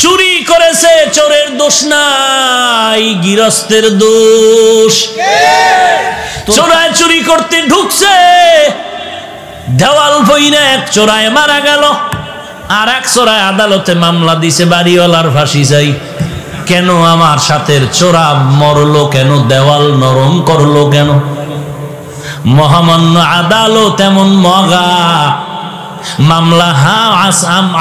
চুরি করেছে, চোরের দোষ নাই, গৃহস্থের দোষ। চোরায় চুরি করতে ঢুকছে, দেওয়াল বইনা এক চোরায় মারা গেল, আর এক চোরায় আদালতে মামলা দিছে, বাড়িওয়ালার ফাঁসি চাই। কেন আমার সাথে চোরা মরলো কেন, দেওয়াল নরম করলো কেন? মহামান্য আদালত এমন মগা, মামলা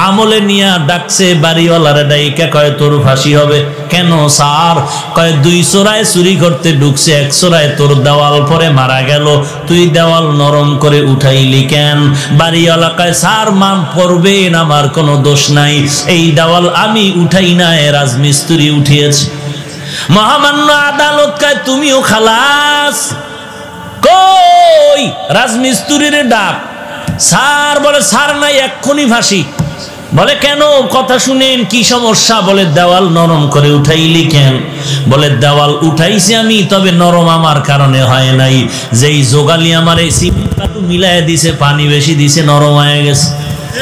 আমলে নিয়া ডাকছে বাড়িওয়ালারে, ডাইকা কয় তোর ফাঁসি হবে। কেন স্যার? কয় দুই চোরায় চুরি করতে ঢুকছে, এক চোরায় তোর দেওয়াল পরে মারা গেল, তুই দেওয়াল নরম করে উঠাইলি কেন? বাড়িওয়ালা কয় স্যার মান পড়বেন, আমার কোনো দোষ নাই, এই দেওয়াল আমি উঠাই না, রাজমিস্ত্রি উঠিয়েছে। মহামান্য আদালত কয় তুমিও খালাস। কই রাজমিস্ত্রির ডাক। স্যার বলে স্যার নাই, এক্ষুনি ফাঁসি। বলে কেন? কথা শুনেন, কি সমস্যা? বলে দেওয়াল নরম করে উঠাইলি কেন? বলে দেওয়াল উঠাইছি আমি, তবে নরম আমার কারণে হয় নাই, যেই যোগালি আমার এই সিমেন্ট মিলাই দিছে, পানি বেশি দিছে, নরম হয়ে গেছে,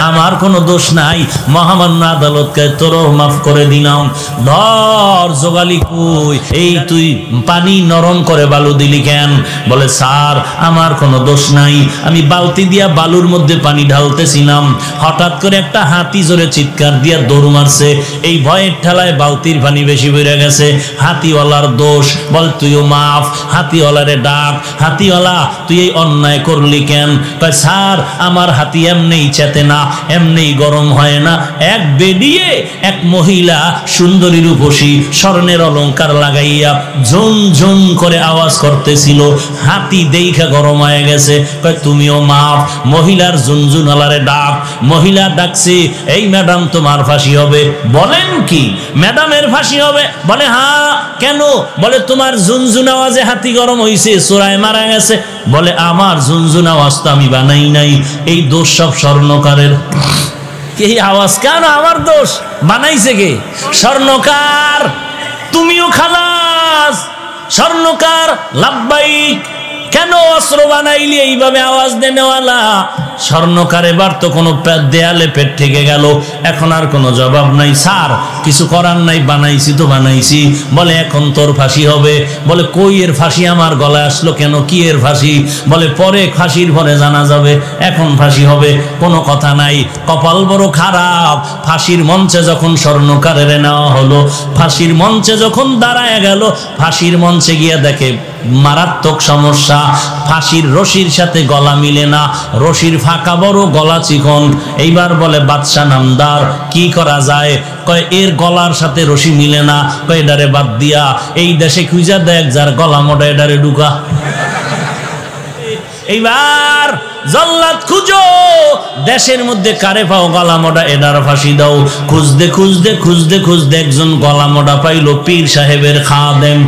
আমার কোনো দোষ নাই। মহামান্য আদালতকে তোরও মাফ করে দিলাম। ধর যোগালি কই, এই তুই পানি নরম করে বালু দিলি কেন? বলে স্যার আমার কোনো দোষ নাই, আমি বালতি দিয়া বালুর মধ্যে পানি ঢালতেছিলাম, হঠাৎ করে একটা হাতি জোরে চিৎকার দিয়া দৌড় মারছে, এই ভয়ের ঠেলায় বালতির পানি বেশি বেড়ে গেছে, হাতিওয়ালার দোষ। বল তুইও মাফ। হাতিওয়ালারে ডাক, হাতিওয়ালা তুই এই অন্যায় করলি কেন? কয় স্যার আমার হাতি এমনি চেতে না, এমনি গরম হয় না, এক বেডিয়ে এক মহিলা সুন্দরী রূপসী স্বর্ণের অলংকার লাগাইয়া ঝুম ঝুম করে আওয়াজ করতেছিল, হাতি দেইখা গরম হয়ে গেছে। কয় তুমিও মাফ। মহিলার ঝুনঝুনালারে ডাক, মহিলা ডাকছে, এই ম্যাডাম তোমার ফাঁসি হবে। বলেন কি ম্যাডামের ফাঁসি হবে? বলে হ্যাঁ। কেন? বলে তোমার ঝুনঝুন আওয়াজে হাতি গরম হইছে, চোরায় মারা গেছে। বলে আমার ঝুনঝুন আওয়াজ তো আমি বানাই নাই, এই দোষ সব স্বর্ণকারের। এই আওয়াজ কেন আমার দোষ? বানাইছে কে? স্বর্ণকার। তুমিও খালাস। স্বর্ণকার লাব্বাইক। কেন অস্ত্র বানাইলি এইভাবে আওয়াজ দেনেওয়ালা? স্বর্ণকার এবার তো কোনো দেয়ালে পেট ঠেকে গেল, এখন আর কোনো জবাব নাই। স্যার কিছু করার নাই, বানাইছি তো বানাইছি। বলে এখন তোর ফাঁসি হবে। বলে কই এর ফাঁসি আমার গলায় আসলো কেন? কি এর ফাঁসি? বলে পরে ফাঁসির পরে জানা যাবে, এখন ফাঁসি হবে। কোনো কথা নাই। কপাল বড় খারাপ, ফাঁসির মঞ্চে যখন স্বর্ণকারের নেওয়া হলো, ফাঁসির মঞ্চে যখন দাঁড়ায় গেল, ফাঁসির মঞ্চে গিয়ে দেখে মারাত্মক সমস্যা, ফাঁসির রশির সাথে গলা মিলে না, রশির ফাঁকা বড়, গলা চিকন। এইবার বলে বাদশা নামদার কি করা যায়? কয় এর গলার সাথে রশি মিলে না, কয় এডারে বাদ দিয়া এই দেশে খুঁজা দেখ যার গলা মোটা, এডারে ঢুকা। এইবার জল্লাদ খুঁজো, দেশের মধ্যে কারে পাও গলা মোটা, এডার ফাঁসি দাও। খুঁজতে খুঁজতে খুঁজতে খুঁজতে একজন গলা মোটা পাইল, পীর সাহেবের খাদেম।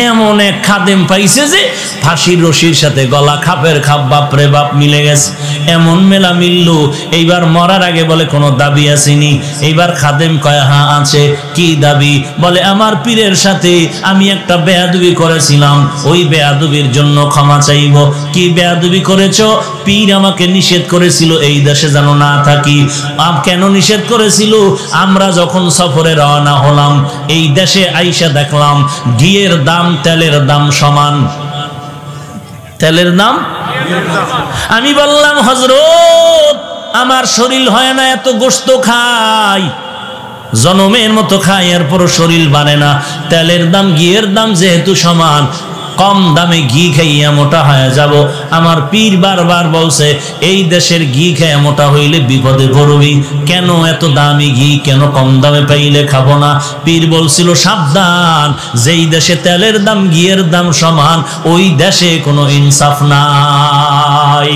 এমন এক খাদেম পাইছে যে ফাঁসির রশির সাথে গলা খাপের খাপ, বাপরে বাপ মিলে গেছে। এমন মেলা মিলল, এইবার মরার আগে বলে কোনো দাবি আসেনি? এইবার খাদেম কয় হ্যাঁ আছে। কি দাবি? বলে আমার পীরের সাথে আমি একটা বেয়াদবি করেছিলাম, ওই বেয়াদবির জন্য ক্ষমা চাইব। কি বেয়াদবি করেছ? পীর আমাকে নিষেধ করেছিল এই দেশে যেন না থাকি। কেন নিষেধ করেছিল? আমরা যখন সফরে রওনা হলাম, এই দেশে আইসা দেখলাম ঘিয়ের দাম তেলের দাম সমান। তেলের দাম? আমি বললাম হযরত আমার শরীর হয় না, এত গোশত খাই, জনমের মতো খাই, এরপরও শরীর বাড়ে না। তেলের দাম ঘিয়ের দাম যেহেতু সমান, কম দামে ঘি খাইয়া মোটা হয়ে যাব। আমার পীর বারবার বলছে এই দেশের ঘি খেয়ে মোটা হইলে বিপদে পড়বি, কেন এত দামি ঘি কেন কম দামে পাইলে খাবো না? পীর বলছিল সাবধান, যেই দেশে তেলের দাম ঘিয়ের দাম সমান, ওই দেশে কোনো ইনসাফ নাই।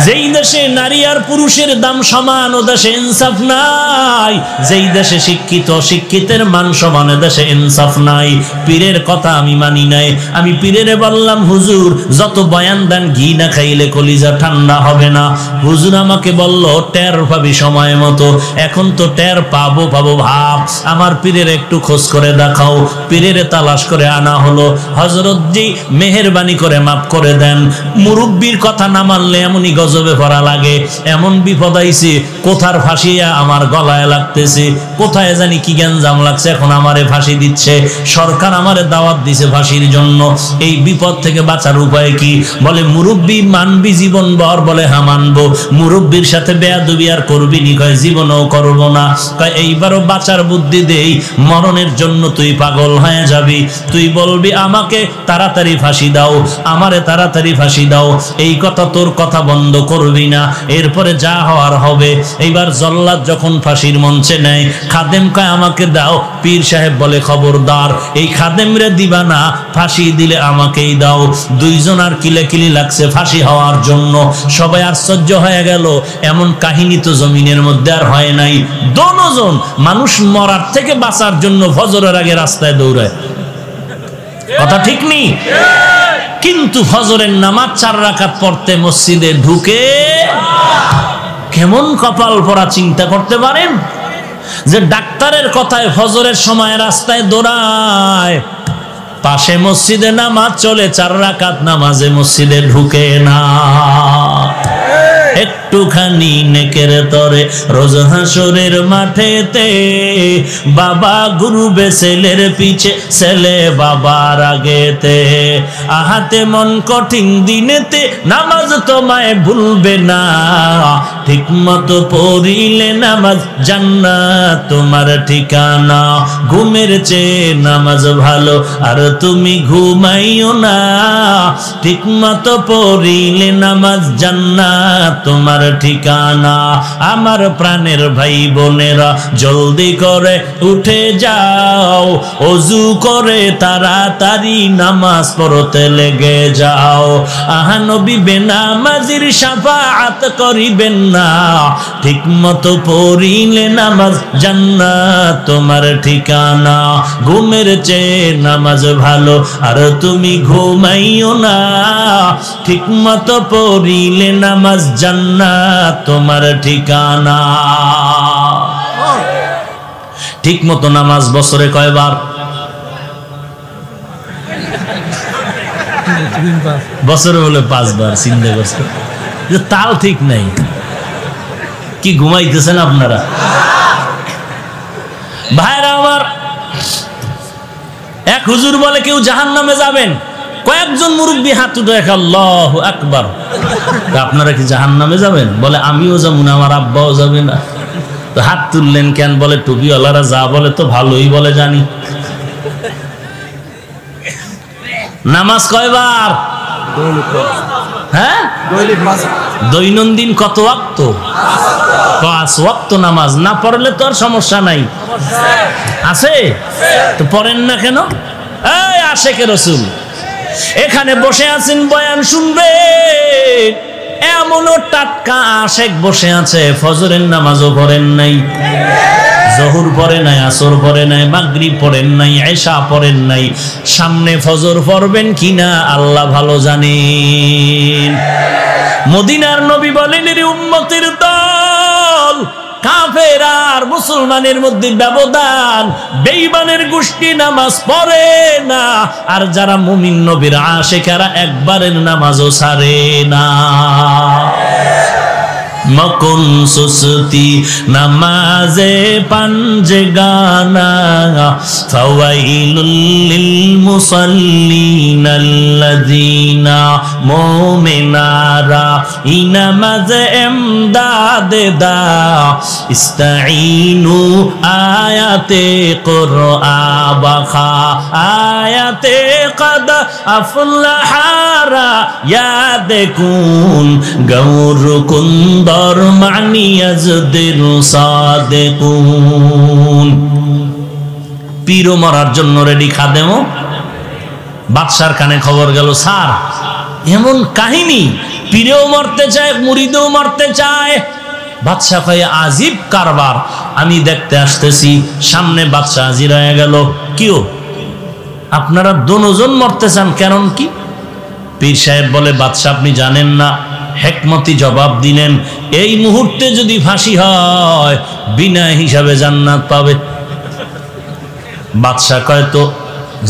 যেই দেশে নারী আর পুরুষের দাম সমান, ও দেশে ইনসাফ নাই। যেই দেশে শিক্ষিত শিক্ষিতের মান সমান, দেশে ইনসাফ নাই। পীরের কথা আমি মানি নাই। আমি পীরের বললাম হুজুর যত বয়ান দেন ঘি না খাইলে কলিজা ঠান্ডা হবে না। হুজুর আমাকে বলল টের পাবি সময় মতো। এখন তো টের পাবো পাবো ভাব। আমার পীরের একটু খোঁজ করে দেখাও। পীরের তালাশ করে আনা হলো। হযরত জি মেহেরবানি করে মাফ করে দেন, মুরব্বির কথা না মানলে এমন এমনই গজবে পড়া লাগে, এমন বিপদ আইছে, কোথার ফাঁসিয়া আমার গলায় লাগতেছে, কোথায় জানি কি গ্যাঞ্জাম লাগছে, এখন আমারে ফাঁসি দিচ্ছে, সরকার আমারে দাওয়াত দিছে ফাঁসির জন্য। এই বিপদ থেকে বাঁচার উপায় কি? বলে মুরব্বী মানবি জীবন ভর? বলে হ্যাঁ মানবো। মুরব্বীর সাথে বেয়াদবি আর করবি নি? কয় জীবনও করব না। কয় এইবারও বাঁচার বুদ্ধি দেই, মরণের জন্য তুই পাগল হয়ে যাবি, তুই বলবি আমাকে তাড়াতাড়ি ফাঁসি দাও, আমারে তাড়াতাড়ি ফাঁসি দাও, এই কথা তোর কথা বন্ধ করবি না, এরপরে যা হওয়ার হবে। এইবার জল্লাদ যখন ফাঁসির মঞ্চে নেয়, খাদেম কয় আমাকে দাও। পীর সাহেব বলে খবরদার, এই খাদেমরে দিবা না, ফাঁসি দিলে আমাকেই দাও। দুইজন আর কিলেকিলি লাগছে ফাঁসি হওয়ার জন্য। সবাই আশ্চর্য হয়ে গেল, এমন কাহিনী তো জমিনের মধ্যে আর হয় নাই। দোনোজন মানুষ মরার থেকে বাঁচার জন্য ফজরের আগে রাস্তায় দৌড়ায়, কথা ঠিক নেই? কিন্তু ফজরের নামাজ 4 রাকাত পড়তে মসজিদে ঢুকে কেমন কপাল পরা চিন্তা করতে পারেন? যে ডাক্তারের কথায় ফজরের সময় রাস্তায় দৌড়ায়, পাশে মসজিদে নামাজ চলে, 4 রাকাত নামাজে মসজিদে ঢুকে না। একটুখানি নেকের তরে রোজ হাসরের মাঠেতে বাবা ঘুরবে ছেলের পিছে, ছেলে বাবার আগেতে। আহাতে মন কঠিন দিনেতে নামাজ তোমায় ভুলবে না, ঠিক মতো পড়িলে নামাজ জান্নাত তোমার ঠিকানা। ঘুমের চেয়ে নামাজ ভালো আর তুমি ঘুমাইও না, ঠিক মতো পড়িলে নামাজ জান্নাত তোমার ঠিকানা। আমার প্রাণের ভাই বোনেরা জলদি করে উঠে যাও, ওযু করে তাড়াতাড়ি নামাজ পড়তে লেগে যাও। আহা নবী বেনামাজির শাফাআত করিবেন না, ঠিক মতো পড়িলে নামাজ জান্নাত তোমার ঠিকানা। ঘুমের চেয়ে নামাজ ভালো আর তুমি ঘুমাইও না, ঠিক মতো পড়িলে নামাজ জান্নাত তোমার ঠিকানা। ঠিক মতো নামাজ বছরে কয়বার? বছরে হলে 5 বার। চিন্তা করছে তাল ঠিক নাই, কি ঘুমাইতেছেন আপনারা? ভাইরা আমার, এক হুজুর বলে কেউ জাহান্নামে যাবেন, কয়েকজন মুরব্বী হাত উঠে আল্লাহু আকবার। আপনারা কি জাহান্নামে যাবেন? বলে আমিও যাবো না, আমার আব্বাও যাবে না। তো হাত তুললেন কেন? বলে টুপিওয়ালারা যা বলে তো ভালোই বলে জানি। নামাজ কয়বার? হ্যাঁ, দৈনন্দিন কত ওয়াক্ত? 5 ওয়াক্ত নামাজ। না পড়লে তো আর সমস্যা নাই, আছে তো পড়েন না কেন? এই আশেকে রাসূল এখানে বসে আছেন, বয়ান শুনবেন, এমনও টাটকা আশেক বসে আছে, ফজরের নামাজও পড়েন নাই, জোহর পড়ে নাই, আসর পড়ে নাই, মাগরিব পড়েন নাই, এশা পড়েন নাই। সামনে ফজর পড়বেন কিনা আল্লাহ ভালো জানেন। মদিনার নবী বলেন, এর উম্মতের দল, কাফের আর মুসলমানের মধ্যে ব্যবধান, বেঈমানের গোষ্ঠী নামাজ পড়ে না, আর যারা মুমিন নবীর আশিকেরা একবারের নামাজও ছাড়ে না। মকুন সুস্তি নামাজে পাঞ্জগানা, ফাওয়াইলুল লিল মুসাল্লিন আল্লাযিনা মুমিনারা ইনামাজ এমদাদ দা, ইস্তাঈনু আয়াতে কুরআ বাখা, আয়াতে কদ আফলাহারা ইয়াদ কুন গৌর কুন্দ পীরও মরার জন্য রেডি, খাদেমও। বাদশার কানে খবর গেল, স্যার এমন কাহিনী, পীরেও মরতে চায়, মুরিদেও মরতে চায়। বাদশা কয় আজীব কারবার, আমি দেখতে আসতেছি। সামনে বাদশা হাজির হয়ে গেল। কিও আপনারা দুজন মরতে চান, কারণ কি? পীর সাহেব বলে, বাদশা আপনি জানেন না? হেকমতি জবাব দিলেন, এই মুহূর্তে যদি ফাঁসি হয় বিনা হিসাবে জান্নাত পাবে। বাদশা কয়, তো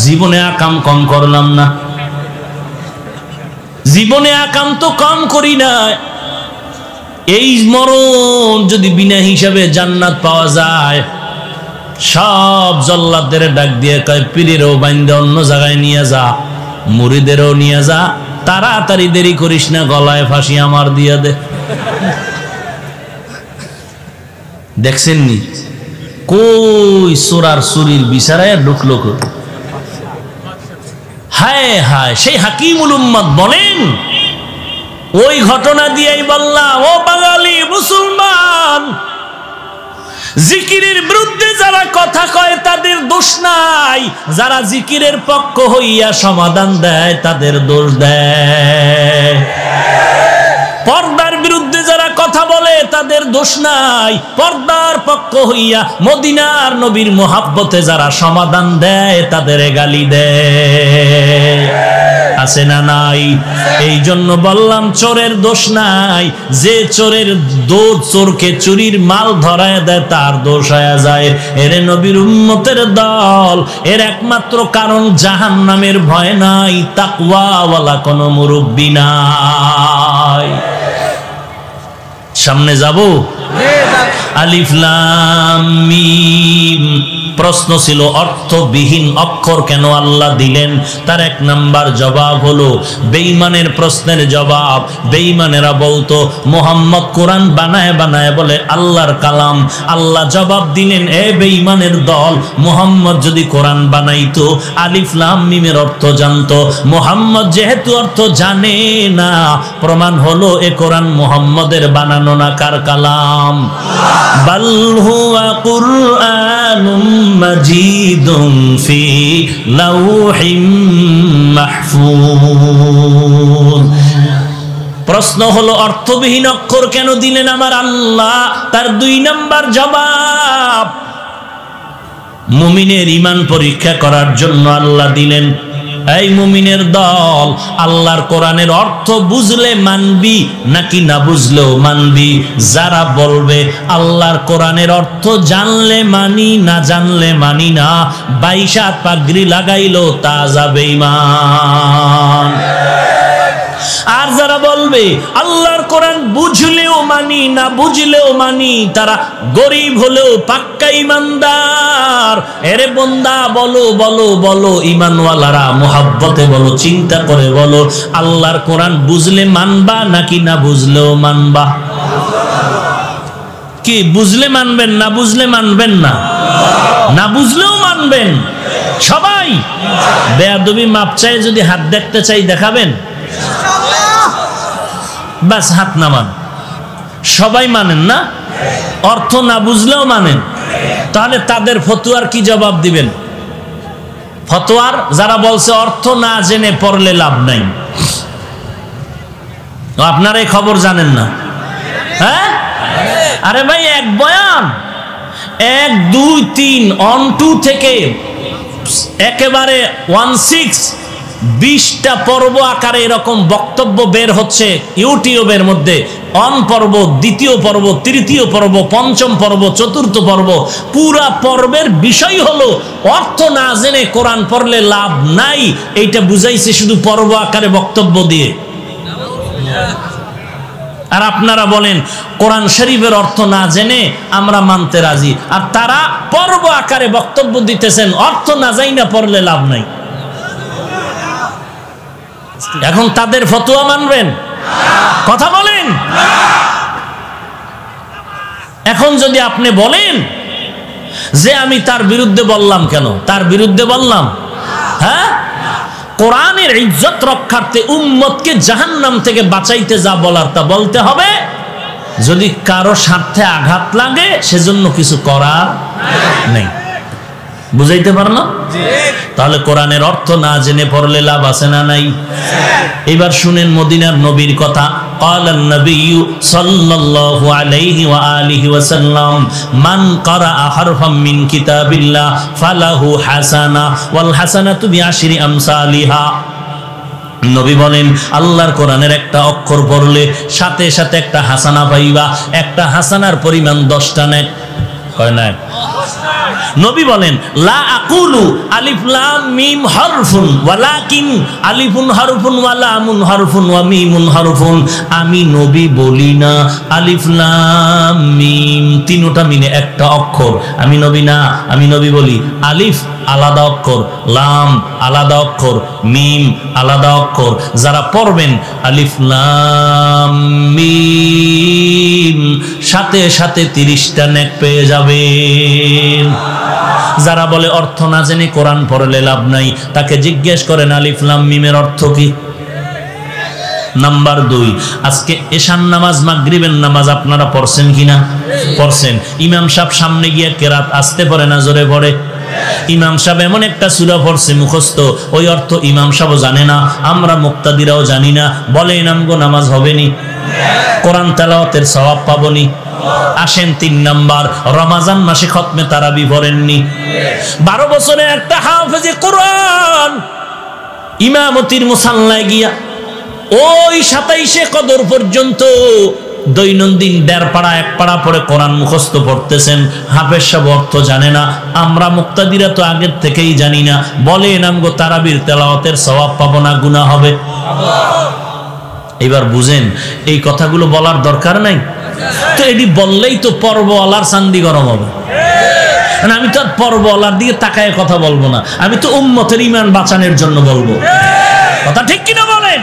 জীবনে আকাম কম করলাম না, জীবনে আকাম তো কম করি না, এই মরণ যদি বিনা হিসাবে জান্নাত পাওয়া যায়, সব জল্লাদদের ডাক দিয়ে কয় পীরেরও বাইন্দে অন্য জায়গায় নিয়ে যা, মুরিদেরও নিয়ে যা, তাড়াতাড়ি দেরি করিস না, গলায় ফাঁসি আমার দিয়ে দে। দেখছেন নি কই চোরার চুরির বিচারায় ঢুকলো। হায় হায়, সেই হাকিমুল উম্মত বলেন, ওই ঘটনা দিয়েই বললাম, ও বাঙালি মুসলমান, জিকিরের বিরুদ্ধে যারা কথা কয় তাদের দোষ নাই, যারা জিকিরের পক্ষ হইয়া সমাধান দেয় তাদের দোষ দেয়। পর্দার বিরুদ্ধে যারা কথা বলে তাদের দোষ নাই, পর্দার পক্ষ হইয়া মদিনার নবীর মোহাব্বতে যারা সমাধান দেয় তাদের গালি দেয়। আছে না নাই? এই জন্য বললাম চোরের দোষ নাই, যে চোরের দোষ, চোরকে চুরির মাল ধরায় দেয় তার দোষ হয়ে যায়। এর নবীর উম্মতের দল, এর একমাত্র কারণ জাহান্নামের ভয় নাই, তাকওয়াওয়ালা কোনো মুরব্বি নাই। সামনে যাব। আলিফ লাম মিম। প্রশ্ন ছিল অর্থবিহীন অক্ষর কেন আল্লাহ দিলেন? তার এক নাম্বার জবাব হলো বেঈমানের প্রশ্নের জবাব। বেঈমানেরা বলতো মুহাম্মদ কোরআন বানায় বানায় বলে আল্লাহর কালাম। আল্লাহ জবাব দিলেন, এ বেঈমানের দল, মুহাম্মদ যদি কোরআন বানাইতো আলিফ লাম মিমের অর্থ জানতো। মুহাম্মদ যেহেতু অর্থ জানে না, প্রমাণ হলো এ কোরআন মুহাম্মদের বানানো না, কার কালাম? বাল হুয়া কুরআনুম মাজিদুন ফি লাউহিম মাহফুজ। প্রশ্ন হলো অর্থবিহীন অক্ষর কেন দিলেন আমার আল্লাহ? তার দুই নাম্বার জবাব, মুমিনের ঈমান পরীক্ষা করার জন্য আল্লাহ দিলেন। এই মুমিনের দল, আল্লাহর কোরআনের অর্থ বুঝলে মানবি নাকি না বুঝলেও মানবি? যারা বলবে আল্লাহর কোরআনের অর্থ জানলে মানি, না জানলে মানি না, 22 হাত পাগড়ি লাগাইলো তা যাবে ঈমান। আর যারা বলবে আল্লাহর কোরআন বুঝলেও মানি, না বুঝলেও মানি, তারা গরিব হলেও পাক্কা ঈমানদার। এরে বন্দা, বলো বলো বলো, ঈমানওয়ালারা মুহাব্বতে বলো, চিন্তা করে বলো, আল্লাহর কোরআন বুঝলে মানবা নাকি না বুঝলেও মানবা? কি বুঝলে মানবেন না বুঝলে মানবেন না? না বুঝলেও মানবেন সবাই? বেয়াদবি মাপ চাই, যদি হাত দেখতে চাই দেখাবেন? বাস হাত নামান। সবাই মানেন না? অর্থ না বুঝলেও মানেন? তাহলে তাদের ফতোয়ার কি জবাব দিবেন? ফতোয়ার যারা বলছে অর্থ না জেনে পড়লে লাভ নাই, আপনারা এই খবর জানেন না? হ্যাঁ, আরে ভাই, এক বয়ান 1, 2, 3 অন 2 থেকে একেবারে 16 20টা পর্ব আকারে এরকম বক্তব্য বের হচ্ছে ইউটিউবের মধ্যে। অন পর্ব, দ্বিতীয় পর্ব, তৃতীয় পর্ব, পঞ্চম পর্ব, চতুর্থ পর্ব। পুরা পর্বের বিষয় হলো অর্থ না জেনে কোরআন পড়লে লাভ নাই। এইটা বুঝাইছে শুধু পর্ব আকারে বক্তব্য দিয়ে। আর আপনারা বলেন কোরআন শরীফের অর্থ না জেনে আমরা মানতে রাজি, আর তারা পর্ব আকারে বক্তব্য দিতেছেন অর্থ না জাইনা পড়লে লাভ নাই। এখন তাদের ফতোয়া মানবেন? কথা বলেন। এখন যদি আপনি বলেন যে আমি তার বিরুদ্ধে বললাম, কেন তার বিরুদ্ধে বললাম? হ্যাঁ, কোরআনের ইজ্জত রক্ষার্থে, উম্মতকে জাহান্নাম থেকে বাঁচাইতে যা বলার তা বলতে হবে। যদি কারো স্বার্থে আঘাত লাগে সেজন্য কিছু করার নেই। বুঝাইতে পারলাম? তাহলে কোরআনের অর্থ না জেনে পড়লে লাভ আছে না নাই? এবার শুনেন মদিনার নবীর কথা। قال النبي صلى الله عليه وآله وسلم من قرأ حرفا من كتاب الله فله حسنة والحسنة بعشر أمثالها। নবী বলেন আল্লাহর কোরআনের একটা অক্ষর পড়লে সাথে সাথে একটা হাসানা পাইবা। একটা হাসানার পরিমাণ 10টা নেক হয় না? নবী বলেন লা আকুলু আলিফ লাম মিম হরফুন ওয়ালাকিন আলিফুন হরফুন ওয়া লামুন হরফুন ওয়া মিমুন হরফুন। আমি নবী বলি না আলিফ লাম মিম তিনটা মিলে একটা অক্ষর, আমি নবী না, আমি নবী বলি আলিফ আলাদা অক্ষর, লাম আলাদা অক্ষর, মিম আলাদা অক্ষর। যারা পড়বেন আলিফ লাম মিম সাথে সাথে 30টা নেক পেয়ে যাবেন। যারা বলে অর্থ না জেনে কোরআন পড়লে লাভ নাই, তাকে জিজ্ঞেস করেন আলিফ লাম মিমের অর্থ কি। নাম্বার 2, আজকে এশার নামাজ মাগরিবের নামাজ আপনারা পড়ছেন কিনা? পড়ছেন। ইমাম সাহেব সামনে গিয়ে কেরাত আসতে পড়ে না জোরে পড়ে? ইমাম সাহেব এমন একটা সূরা পড়ছে মুখস্থ, ওই অর্থ ইমাম সাহেব জানে না, আমরা মুক্তাদিরাও জানি না। বলে ইমামগো নামাজ হবে নি? কোরআন তেলাওয়াতের সওয়াব পাবনি? আসেন 3 নাম্বার, রমজান মাসে খতমে তারাবি পড়েননি? 12 বছরে একটা হাফেজে কোরআন ইমামতির মুসাল্লায় গিয়া ওই 27শে কদর পর্যন্ত দৈনন্দিন 1.5 পাড়া 1 পাড়া পড়ে কোরআন মুখস্থ পড়তেছেন। হাফেজ সাহেব অর্থ জানে না, আমরা মুক্তাদিরা তো আগের থেকেই জানি না। বলে নামগো তারাবির তেলাওয়াতের সওয়াব পাবো না, গুনাহ হবে? এবার বুঝেন এই কথাগুলো বলার দরকার নাই তো। এটি বললেই তো পর্বওয়ালার চান্দি গরম হবে। আমি তো আর পর্বওয়ালার দিকে তাকায় কথা বলবো না, আমি তো উম্মতের ঈমান বাঁচানোর জন্য বলবো। কথা ঠিক কিনা বলেন?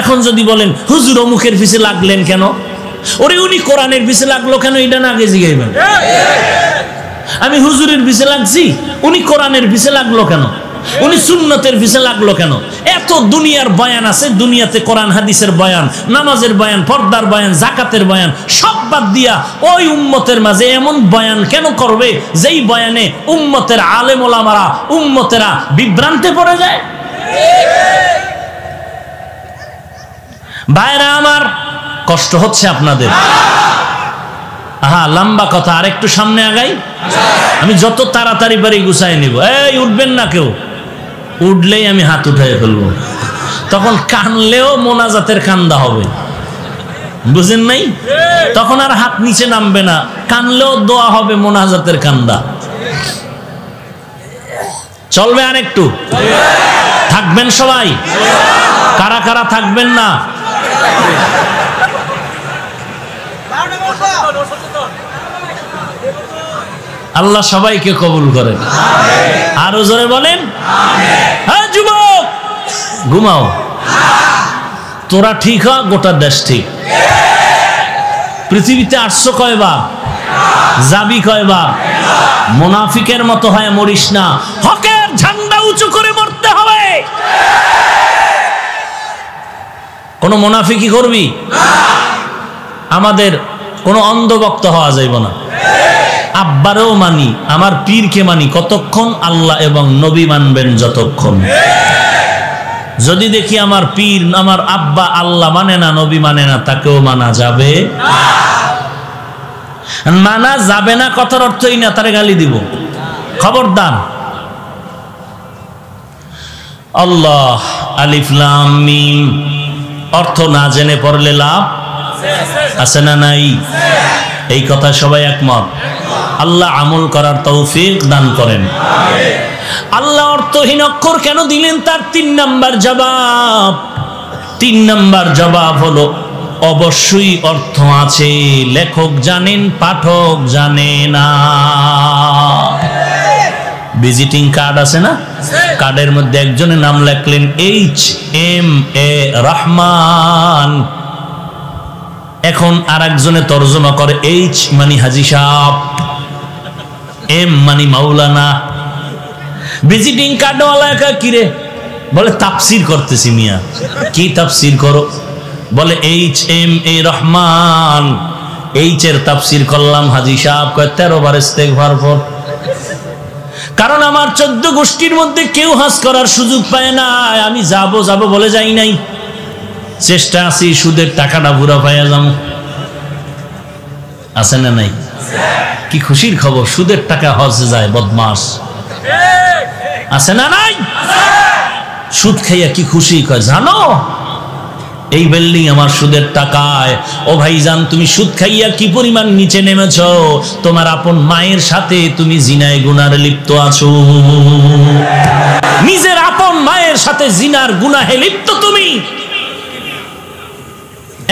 এখন যদি বলেন হুজুর অমুকের পিছে লাগলেন কেন, ওরে উনি কোরআনের পিছে লাগলো কেন, এটা না আগে জিগাইবেন। আমি হুজুরের পিছে লাগছি, উনি কোরআনের পিছে লাগলো কেন, উনি সুন্নতের পিছে লাগলো কেন? এত দুনিয়ার বয়ান আছে, দুনিয়াতে কোরআন হাদিসের বয়ান, নামাজের বয়ান, পর্দার বয়ান, যাকাতের বয়ান সব বাদ দিয়া ওই উম্মতের মাঝে এমন বয়ান কেন করবে যেই বয়ানে উম্মতের আলেম ওলামারা, উম্মতেরা বিভ্রান্তে পড়ে যায়? ভাইরা আমার, কষ্ট হচ্ছে আপনাদের? লম্বা কথা, আর একটু সামনে আগাই। আমি যত তাড়াতাড়ি পারি গুছাই নিব। এই উঠবেন না কেউ, উঠলেই আমি হাত উঠাই ফেলবো। তখন কানলেও মোনাজাতের কান্দা হবে, বুঝেন নাই? তখন আর হাত নিচে নামবে না, কানলেও দোয়া হবে, মোনাজাতের কান্দা চলবে। আর একটু থাকবেন সবাই? কারা কারা থাকবেন না? আল্লাহ সবাইকে কবুল করেন। আরো জোরে বলেন হ্যাঁ। যুবক ঘুমাও, তোরা ঠিক হ, গোটা দেশ ঠিক। পৃথিবীতে 800 কয়বার, যাবি কয়বার? মুনাফিকের মতো হয় মরিস না, হকের ঝান্ডা উঁচু করে মরতে হবে। কোন মুনাফিকি করবি? আমাদের কোন অন্ধভক্ত হওয়া যাইব না। আব্বারেও মানি, আমার পীরকে মানি কতক্ষণ? আল্লাহ এবং নবী মানবেন যতক্ষণ। যদি দেখি আমার পীর, আমার আব্বা আল্লাহ মানে না, নবী মানে না, তাকেও মানা যাবে? মানা যাবে না কথার অর্থই না তারে গালি দিব, খবরদার। আল্লাহ আলিফ লাম মিম অর্থ না জেনে পড়লে লাভ আছে না নাই? এই কথা সবাই একমত? আল্লাহ আমল করার তৌফিক দান করেন। আল্লাহ অর্থহীন অক্ষর কেন দিলেন তার 3 নাম্বার জবাব। 3 নাম্বার জবাব হলো অবশ্যই অর্থ আছে, লেখক জানেন, পাঠক জানে না। ভিজিটিং কার্ড আছে না, কার্ডের মধ্যে একজনের নাম লেখলেন HMA রহমান, এখন আর একজনে তর্জমা করে H মানে হাজী সাহেব, M মানে মাওলানা। ভিজিটিং কার্ডওয়ালা একা কিরে বলে তাফসীর করতেছি। মিয়া কি তাফসীর করো? বলে HMA রহমান, H এর তাফসীর করলাম হাজী সাহেব। কয় 13 বার ইস্তেগফার পড়। কারণ আমার 14 গোষ্ঠীর মধ্যে কেউ হজ করার সুযোগ পায় না, আমি যাব যাব বলে যাই নাই। চেষ্টা আছি সুদের টাকাটা বুড়া পাইয়া যাবো, আছে না নাই? কি খুশির খবর, সুদের টাকা হজে যায় বদমাস, আছে না নাই? সুদ খাইয়া কি খুশি। কয় জানো এই বিল্ডিং আমার সুদের টাকায়। ও ভাইজান, তুমি সুদ খাইয়া কি পরিমাণ নিচে নেমেছ, তোমার আপন মায়ের সাথে তুমি জিনায় গুনারে লিপ্ত আছো। নিজের আপন মায়ের সাথে জিনার গুনাহে লিপ্ত তুমি।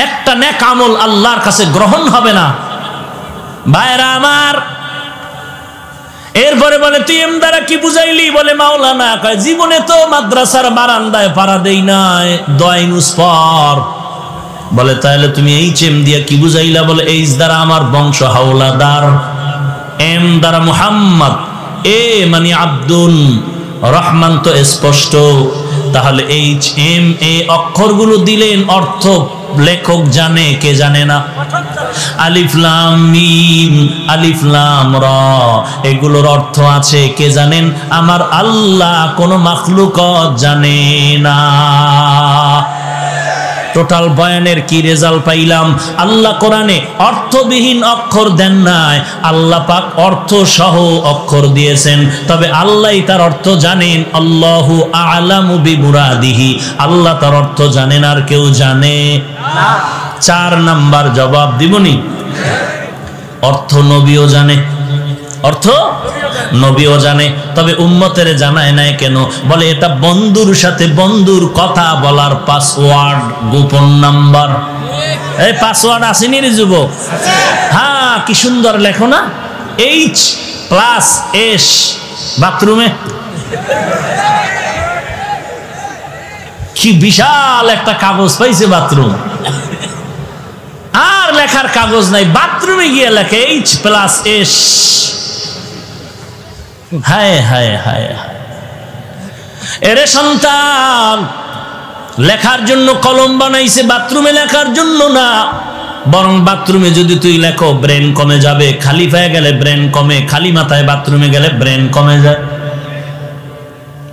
একটা নেক আমল আল্লাহর কাছে গ্রহণ হবে না। ভাইরা আমার, এরপরে বলে তুই এম দ্বারা কি বুঝাইলি? বলে মাওলানা কয় জীবনে তো মাদ্রাসার বারান্দায় পাড়া দেই নাই, দয়নুস পর। বলে তাহলে তুমি এই চেম দিয়া কি বুঝাইলা? বলে এই দ্বারা আমার বংশ হাওলাদার, এম দ্বারা মুহাম্মদ, এ মানে আব্দুল রহমান তো স্পষ্ট। তাহলে এইচ এম এ অক্ষরগুলো দিলেন, অর্থ লেখক জানে, কে জানে না? আলিফ লাম মিম, আলিফ লাম রা, এগুলোর অর্থ আছে, কে জানেন? আমার আল্লাহ, কোন মাখলুকত জানে না। টোটাল বয়ানের কি রেজাল্ট পাইলাম? আল্লাহ কোরআনে অর্থবিহীন অক্ষর দেন নাই, আল্লাহ পাক অর্থ সহ অক্ষর দিয়েছেন। তবে আল্লাহই তার অর্থ জানেন। আল্লাহু আ'লামু বিমুরাদিহি, আল্লাহ তার অর্থ জানেন, আর কেউ জানে না। 4 নাম্বার জবাব দিবনি, অর্থ নবীও জানে, অর্থ নবীও জানে, তবে উম্মতের জানায় নাই কেন? বলে এটা বন্ধুর সাথে বন্ধুর কথা বলার পাসওয়ার্ড, গোপন নাম্বার। এই পাসওয়ার্ড আসেনি রে যুবক? হ্যাঁ, কি সুন্দর লেখো না, H+S বাথরুমে। কি বিশাল একটা কাগজ পাইছে বাথরুম, আর লেখার কাগজ নাই, বাথরুমে গিয়ে লেখে H+S। হায় হায় হায়, এরে সন্তান, লেখার জন্য কলম বানাইছে, বাথরুমে লেখার জন্য না। বরং বাথরুমে যদি তুই লেখো ব্রেন কমে যাবে, খালি হয়ে গেলে ব্রেন কমে, খালি মাথায় বাথরুমে গেলে ব্রেন কমে যায়।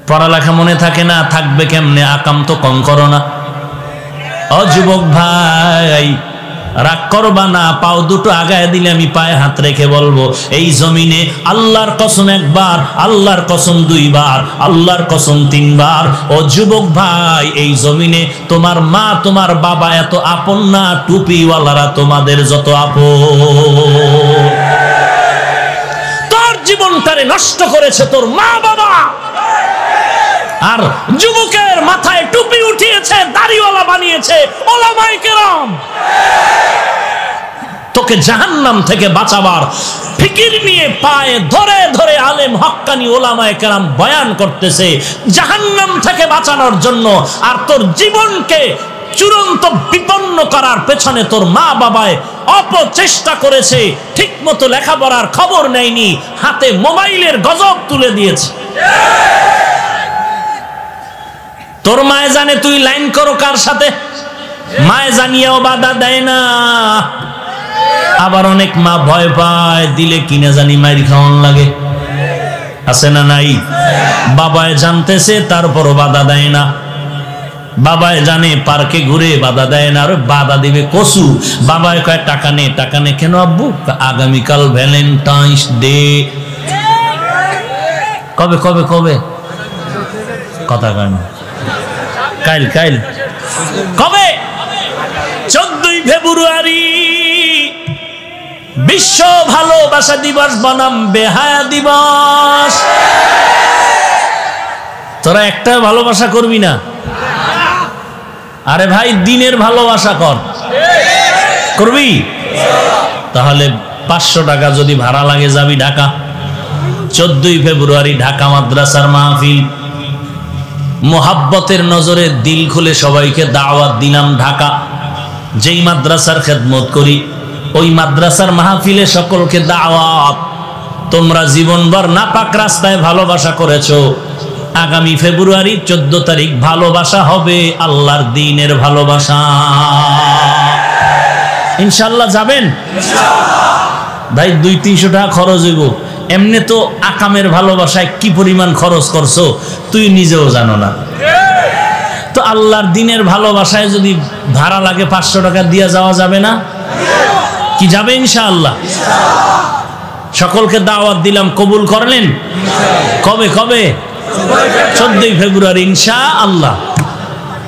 পড়ালেখা মনে থাকে না, থাকবে কেমনে? আকাম তো কম করো না। ও যুবক ভাই, রাগ করবা না, পাও দুটো আগায় দিলে আমি পায়ে হাত রেখে বলবো, এই জমিনে আল্লাহর কসম একবার, আল্লাহর কসম 2 বার, আল্লাহর কসম 3 বার। ও যুবক ভাই, এই জমিনে তোমার মা তোমার বাবা এত আপন না, টুপিওয়ালারা তোমাদের যত আপন। তোর জীবনটারে নষ্ট করেছে তোর মা বাবা, আর যুবকের মাথায় টুপি উঠিয়েছে, দাড়িওয়ালা বানিয়েছে ওলামায়ে কেরাম। তোকে জাহান্নাম থেকে বাঁচাবার ফিকির নিয়ে পায়ে ধরে ধরে আলেম হক্কানি ওলামায়ে কেরাম বয়ান করতেছে জাহান্নাম থেকে বাঁচানোর জন্য। আর তোর জীবনকে চূড়ান্ত বিপন্ন করার পেছনে তোর মা বাবায় অপচেষ্টা করেছে, ঠিক মতো লেখাপড়ার খবর নেয়নি, হাতে মোবাইলের গজব তুলে দিয়েছে। তোর মায়ে জানে তুই লাইন করো কার সাথে, মায়ে জানিয়েও বাধা দেয় না। আবার অনেক মা ভয় পায়, দিলে কিনে জানি মাইর খাওয়ান লাগে, আছে না নাই? বাবায় জানতেছে তারপরও বাধা দেয় না। বাবায় জানে পার্কে ঘুরে, বাধা দেয় না। আর বাধা দিবে কসু। বাবায় কয় টাকা নে, টাকা নে। কেন আব্বু? আগামীকাল ভ্যালেন্টাইন্স ডে। কবে কবে কবে? কথা কয় না। কাইল কাইল কবে? 14 ফেব্রুয়ারি বিশ্ব ভালোবাসা দিবস বনাম বেহায়া দিবস। তোরা একটা ভালোবাসা করবি না? আরে ভাই, দিনের ভালোবাসা কর, করবি? তাহলে 500 টাকা যদি ভাড়া লাগে, যাবি ঢাকা। 14 ফেব্রুয়ারি ঢাকা মাদ্রাসার মাহফিল। মোহাব্বতের নজরে দিল খুলে সবাইকে দাওয়াত দিলাম ঢাকা। যেই মাদ্রাসার খেদমত করি, ওই মাদ্রাসার মাহফিলে সকলকে দাওয়াত। তোমরা জীবনভর নাপাক রাস্তায় ভালোবাসা করেছো, আগামী ফেব্রুয়ারি 14 তারিখ ভালোবাসা হবে আল্লাহর দ্বীনের ভালোবাসা। ইনশাআল্লাহ যাবেন? ভাই 200-300 টাকা খরচ হইব। এমনি তো আকামের ভালোবাসায় কি পরিমাণ খরচ করছো তুই নিজেও জানো না। তো আল্লাহর দ্বীনের ভালোবাসায় যদি ভাড়া লাগে 500 টাকা দিয়ে যাওয়া যাবে না? কি যাবে? ইনশাআল্লাহ। সকলকে দাওয়াত দিলাম, কবুল করলেন? কবে কবে? 14 ফেব্রুয়ারি ইনশাআল্লাহ।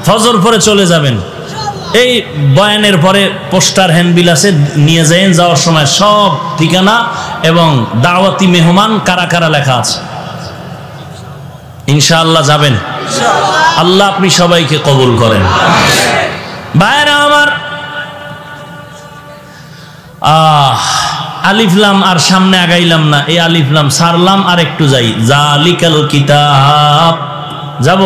ফজর পরে চলে যাবেন। এই বয়ানের পরে পোস্টার হ্যান্ডবিল আছে, নিয়ে যাবেন, যাওয়ার সময় সব ঠিকানা এবং দাওয়াতি মেহমান কারা কারা লেখা আছে। ইনশাআল্লাহ যাবেন। আল্লাহ আপনি সবাইকে কবুল করেন। ভাইরা আমার, আলিফ লাম আর সামনে আগাইলাম না, এই আলিফ লাম সারলাম আর একটু যাই। জালিকাল কিতাব, যাব?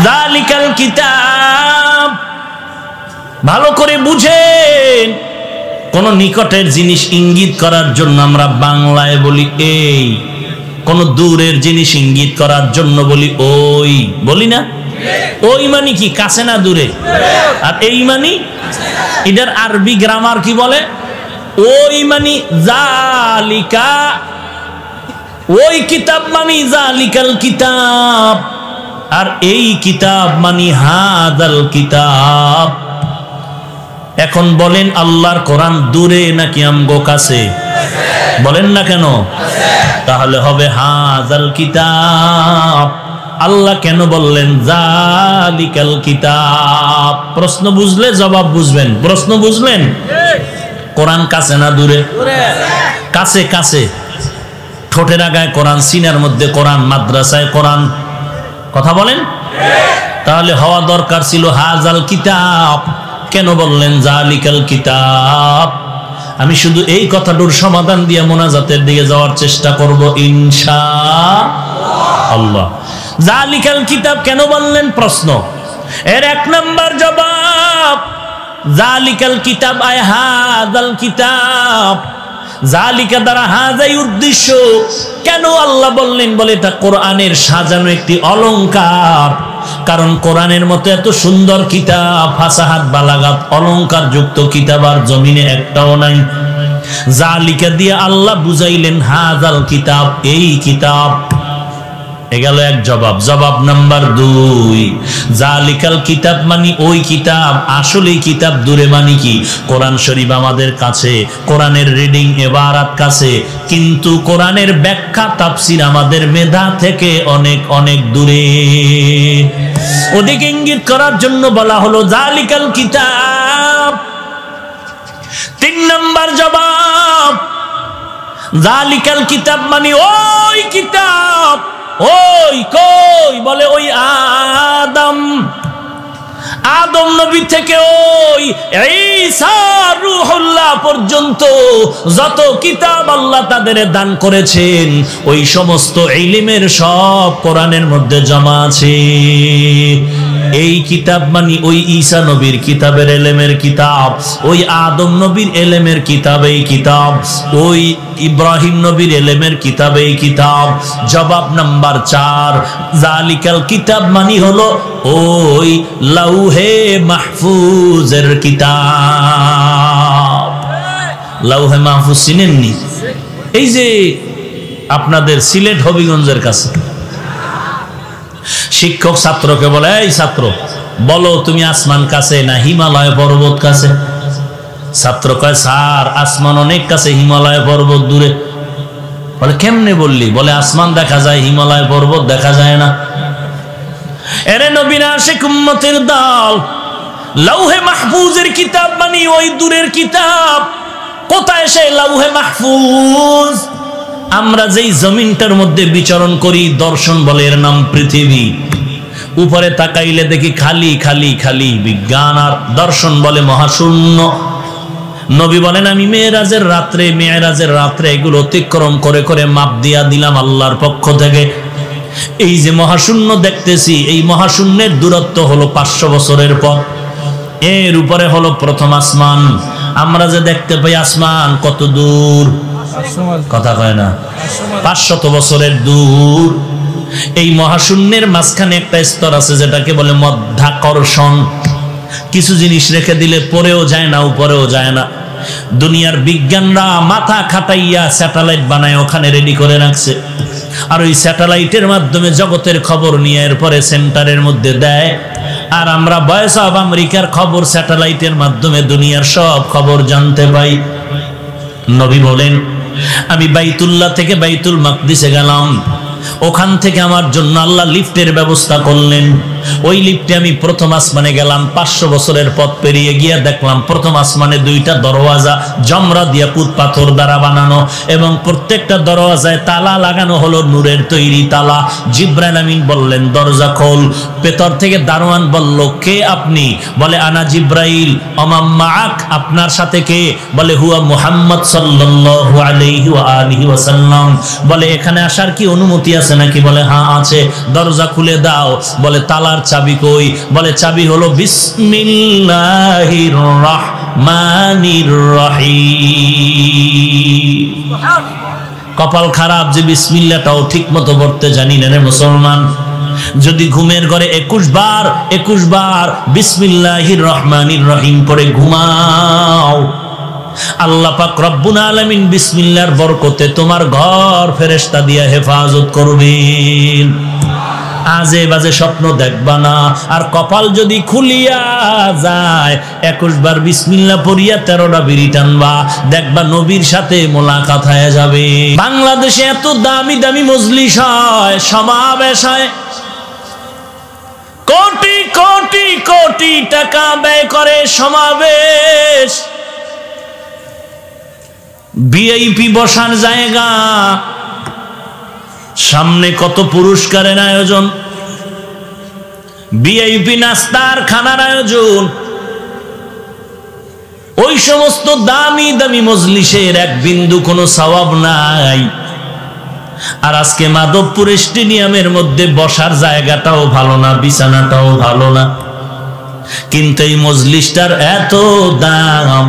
জালিকাল কিতাব, ভালো করে বুঝেন। কোন নিকটের জিনিস ইঙ্গিত করার জন্য আমরা বাংলায় বলি এই, কোন দূরের জিনিস ইঙ্গিত করার জন্য বলি ওই, বলি না? ওই মানে কি, কাছে না দূরে? আর এই মানে, এটার আরবি গ্রামার কি বলে? ওই মানে জালিকা, ওই কিতাব মানে জালিকাল কিতাব, আর এই কিতাব মানে হাদাল কিতাব। এখন বলেন আল্লাহর কোরআন দূরে নাকি আমগো কাছে? বলেন না কেন? তাহলে হবে হাদাল কিতাব। আল্লাহ কেন বললেন জালিকাল কিতাব? প্রশ্ন বুঝলে জবাব বুঝবেন। প্রশ্ন বুঝলেন? কোরআন কাছে না দূরে? কাছে। কাছে, ঠোঁটের আগায় কোরআন, সিনার মধ্যে কোরআন, মাদ্রাসায় কোরআন। কথা বলেন? তাহলে হওয়া দরকার ছিল হাজাল কিতাব। কেন বললেন জালিকাল কিতাব? আমি শুধু এই কথাটার সমাধান দিয়ে মোনাজাতের দিকে যাওয়ার চেষ্টা করব ইনশাআল্লাহ। জালিকাল কিতাব কেন বললেন? প্রশ্ন। এর এক নাম্বার জবাব, জালিকাল কিতাব আয় হাযাল কিতাব। জালিকা দ্বারা হাজাই উদ্দেশ্য। কেন আল্লাহ বললেন? বলে এটা কোরআনের সাজানো একটি অলংকার। কারণ কোরআনের মতো এত সুন্দর কিতাব, ফাসাহাত বালাগাত অলংকার যুক্ত কিতাব আর জমিনে একটাও নাই। জালিকা দিয়ে আল্লাহ বুঝাইলেন হাযাল কিতাব, এই কিতাব। এগেল এক জবাব। জবাব নাম্বার 2, জালিকাল কিতাব মানে ওই কিতাব। আসলে কিতাব দূরে মানে কি? কোরআন শরীফ আমাদের কাছে, কোরআনের রিডিং এবারাত কাছে, কিন্তু কোরআনের ব্যাখ্যা তাফসীর আমাদের মেধা থেকে অনেক অনেক দূরে। ওদিকে ইঙ্গিত করার জন্য বলা হলো জালিকাল কিতাব। 3 নাম্বার জবাব, জালিকাল কিতাব মানে ওই কিতাব। ওই কই? বলে ওই আদম নবী থেকে ওই ঈসা রূহুল্লাহ পর্যন্ত যত কিতাব আল্লাহ তাদের দান করেছেন, ওই সমস্ত ইলমের সব কোরআনের মধ্যে জমা আছে। এই কিতাব মানে ওই ঈসা নবীর কিতাবের ইলমের কিতাব, ওই আদম নবীর ইলমের কিতাব এই কিতাব, ওই ইব্রাহিম নবীর ইলমের কিতাব এই কিতাব। জবাব নাম্বার 4, জালিকাল কিতাব মানে হলো ওই লাউহে মাহফুজের কিতাব। লাউহে মাহফুজ চিনেননি? এই যে আপনাদের সিলেট হবিগঞ্জের কাছে শিক্ষক ছাত্রকে বলে, এই ছাত্র বলো তুমি আসমান কাছে না হিমালয় পর্বত কাছে? ছাত্র কয়, স্যার আসমান অনেক কাছে, হিমালয় পর্বত দূরে। বলে কেমনে বললি? বলে আসমান দেখা যায়, হিমালয় পর্বত দেখা যায় না। এরে নবীর আশিক উম্মতের দল, লাউহে মাহফুজের কিতাব মানে ওই দূরের কিতাব। কোথায় সেই লাউহে মাহফুজ? আমরা যেই জমিনটার মধ্যে বিচরণ করি, দর্শন বলে এর নাম পৃথিবী। উপরে তাকাইলে দেখি খালি খালি খালি, বিজ্ঞান আর দর্শন বলে মহাশূন্য। নবী বলেন আমি মেরাজের রাত্রে এগুলো অতিক্রম করে করে মাপ দিয়া দিলাম আল্লাহর পক্ষ থেকে। এই যে মহাশূন্য দেখতেছি, এই মহাশূন্যের দূরত্ব হলো 500 বছরের পথ। এর উপরে হলো প্রথম আসমান। আমরা যে দেখতে পাই আসমান কত দূর? কথা কয় না? 500 বছরের দূর। এই মহাশূন্যের মাঝখানে একটা স্তর আছে যেটাকে বলে মধ্যাকর্ষণ। কিছু জিনিস রেখে দিলে পরেও যায় না, উপরেও যায় না। দুনিয়ার বিজ্ঞানরা মাথা খাটাইয়া স্যাটেলাইট বানায় ওখানে রেডি করে রাখছে, আর ওই স্যাটেলাইটের মাধ্যমে জগতের খবর নিয়ে এরপরে সেন্টারের মধ্যে দেয়। আর আমরা ভয়েস অফ আমেরিকার খবর স্যাটেলাইটের মাধ্যমে দুনিয়ার সব খবর জানতে পাই। নবী বলেন আমি বাইতুল্লাহ থেকে বাইতুল মাকদিসে গেলাম, ওখান থেকে আমার জন্য আল্লাহ লিফটের ব্যবস্থা করলেন। ওই লিফটে আমি প্রথম আসমানে গেলাম। 500 বছরের পথ পেরিয়ে গিয়ে দেখলাম প্রথম আসমানে 2টা দরওয়াজা জমরাদ ইয়াকুত পাথর দ্বারা বানানো, এবং প্রত্যেকটা দরওয়াজায় তালা লাগানো হলো নূরের তৈরি তালা। জিবরাইল আমিন বললেন দরজা খোল। ভেতর থেকে দারোয়ান বলল কে আপনি? বলে আনা জিবরাইল। অমাম মাআক, আপনার সাথে কে? বলে হুয়া মুহাম্মদ সাল্লাল্লাহু আলাইহি ওয়া আলিহি ওয়াসাল্লাম। বলে এখানে আসার কি অনুমতি আছে নাকি? বলে হ্যাঁ আছে। দরজা খুলে দাও। বলে তালার চাবি কই? বলে চাবি হলো বিসমিল্লাহির রহমানির রহিম। কপাল খারাপ যে বিসমিল্লাহটাও ঠিক মতো পড়তে জানি না রে মুসলমান। যদি ঘুমের ঘরে 21 বার বিসমিল্লাহির রহমানির রহিম পড়ে ঘুমাও, আল্লাহ পাক রব্বুল আলামিন বিসমিল্লাহর বরকতে তোমার ঘর ফেরেশতা দিয়ে হেফাজত করবেন। আজে বাজে স্বপ্ন দেখবা না। আর কপাল যদি খুলিয়া যায় 21 বার বিসমিল্লাহ পড়িয়া 13টা বিড়ি টানবা, দেখবা নবীর সাথে মোলাকাত হয়ে যাবে। বাংলাদেশে এত দামি দামি মজলিস হয়, সমাবেশ হয়, কোটি কোটি কোটি টাকা ব্যয় করে সমাবেশ, ভিআইপি বসার জায়গা, সামনে কত পুরস্কারের আয়োজন, ভিআইপি নাস্তার খানার আয়োজন। ওই সমস্ত দামি দামি মজলিসের এক বিন্দু কোনো সওয়াব নাই। আর আজকে মাধবপুর স্টেডিয়ামের মধ্যে বসার জায়গাটাও ভালো না, বিছানাটাও ভালো না, কিন্তু এই মজলিসটার এত দাম,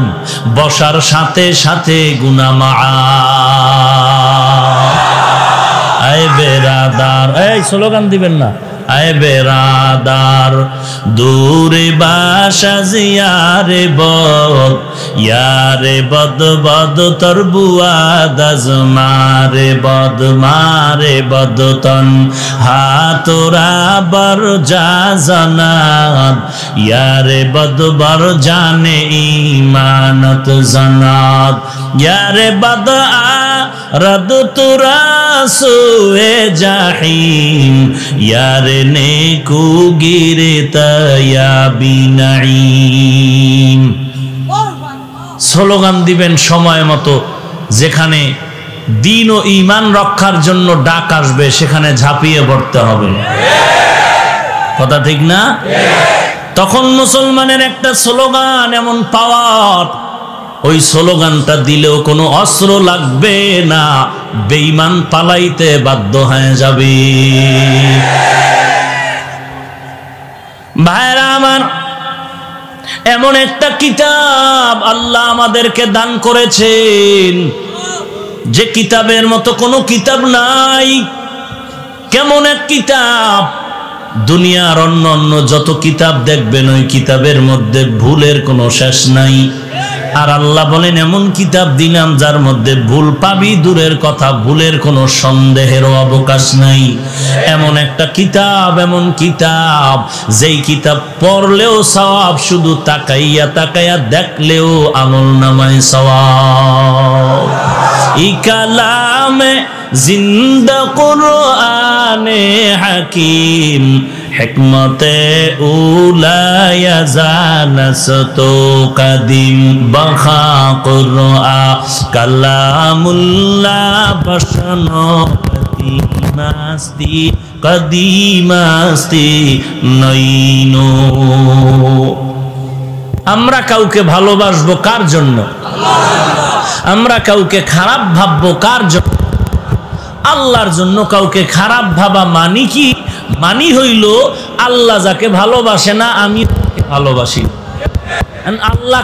বসার সাথে সাথে গুনাহ মাআফ। আয় বেরাদার, এই স্লোগান দিবেন না। আয় বেরাদার দূরে বাসা জিয়ারে বদ, ইয়ারে বদ বদ তোর বুয়াদ আজমারে বদ, মারে বদ তন হাতরা বর যা জানাত, ইয়ারে বদ বর জানে ইমানত জানাত, ইয়ারে বদ রদ তুরা সোয়ে জাহিম, ইয়ারে নেকু গিরে তায়াবি নাঈম। স্লোগান দিবেন সময় মতো। যেখানে দিন ও ঈমান রক্ষার জন্য ডাক আসবে সেখানে ঝাঁপিয়ে পড়তে হবে। কথা ঠিক না? তখন মুসলমানের একটা স্লোগান এমন পাওয়ার, ওই স্লোগানটা দিলেও কোনো অস্ত্র লাগবে না, বেঈমান পালাইতে বাধ্য হয়ে যাবে। ভাইরা আমার, এমন একটা কিতাব আল্লাহ আমাদেরকে দান করেছেন যে কিতাবের মতো কোনো কিতাব নাই। কেমন এক কিতাব! দুনিয়ার অন্য অন্য যত কিতাব দেখবেন ওই কিতাবের মধ্যে ভুলের কোনো শেষ নাই। আর আল্লাহ বলেন এমন কিতাব দিলাম যার মধ্যে ভুল পাবি দূরের কথা, ভুলের কোনো সন্দেহেরও অবকাশ নাই। এমন একটা কিতাব, এমন কিতাব যেই কিতাব পড়লেও সওয়াব, শুধু তাকাইয়া তাকাইয়া দেখলেও আমলনামায় সওয়াব। ই কালামে জিন্দা কুরআনে হাকিম, হিকমতে উলায়া জানাসতো কাদিম, বখা কুরআ কালামুল্লাহ বসনো কদিমাস্তি কদিমাস্তি নইনো। আমরা কাউকে ভালোবাসবো কার জন্য? আমরা কাউকে খারাপ ভাববো কার জন্য? আল্লাহর জন্য। কাউকে খারাপ ভাবা মানি কি? মানি হইল আল্লাহ যাকে ভালোবাসে না আমি ভালোবাসি। আল্লাহ